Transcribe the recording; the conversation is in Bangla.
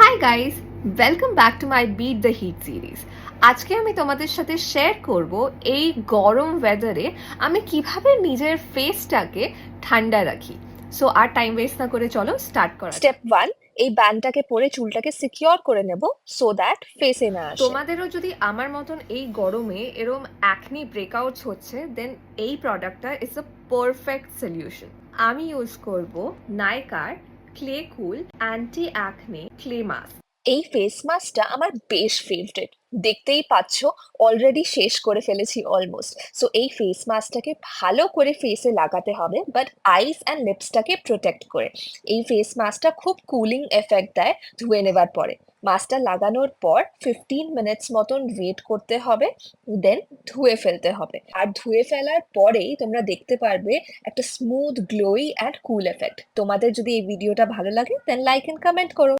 High guys, welcome back to my beat the heat series. আজকে আমি তোমাদের সাথে শেয়ার করব এই গরম ওয়েদারে আমি কিভাবে নিজের ফেসটাকে ঠান্ডা রাখি। সো আর টাইম ওয়েস্ট না করে চলো স্টার্ট করা যাক। স্টেপ 1, এই ব্যান্ডটাকে পরে চুলটাকে সিকিউর করে নেব সো দ্যাট ফেসে না আসে। তোমাদেরও যদি আমার মতন এই গরমে এরম অ্যাকনি ব্রেকআউটস হচ্ছে, দেন এই প্রোডাক্টটা ইজ আ পারফেক্ট সলিউশন। আমি ইউজ করব নাইকার ক্লে কুল অ্যান্টি অ্যাকনে ক্লে মাস্ক। এই ফেস মাস্কটা আমার বেশ ফেভারিট, দেখতেই পাচ্ছো অলরেডি শেষ করে ফেলেছি অলমোস্ট। সো এই ফেস মাস্কটাকে ভালো করে ফেসে লাগাতে হবে, বাট আইস অ্যান্ড লিপসটাকে প্রোটেক্ট করে। এই ফেস মাস্কটা খুব কুলিং এফেক্ট দেয় ধুয়ে নেবার পরে। মাস্কটা লাগানোর পর 15 মিনিটস মতন ওয়েট করতে হবে, দেন ধুয়ে ফেলতে হবে। আর ধুয়ে ফেলার পরেই তোমরা দেখতে পারবে একটা smooth glowy and cool effect. তোমাদের যদি এই ভিডিওটা ভালো লাগে দেন লাইক এন্ড কমেন্ট করো।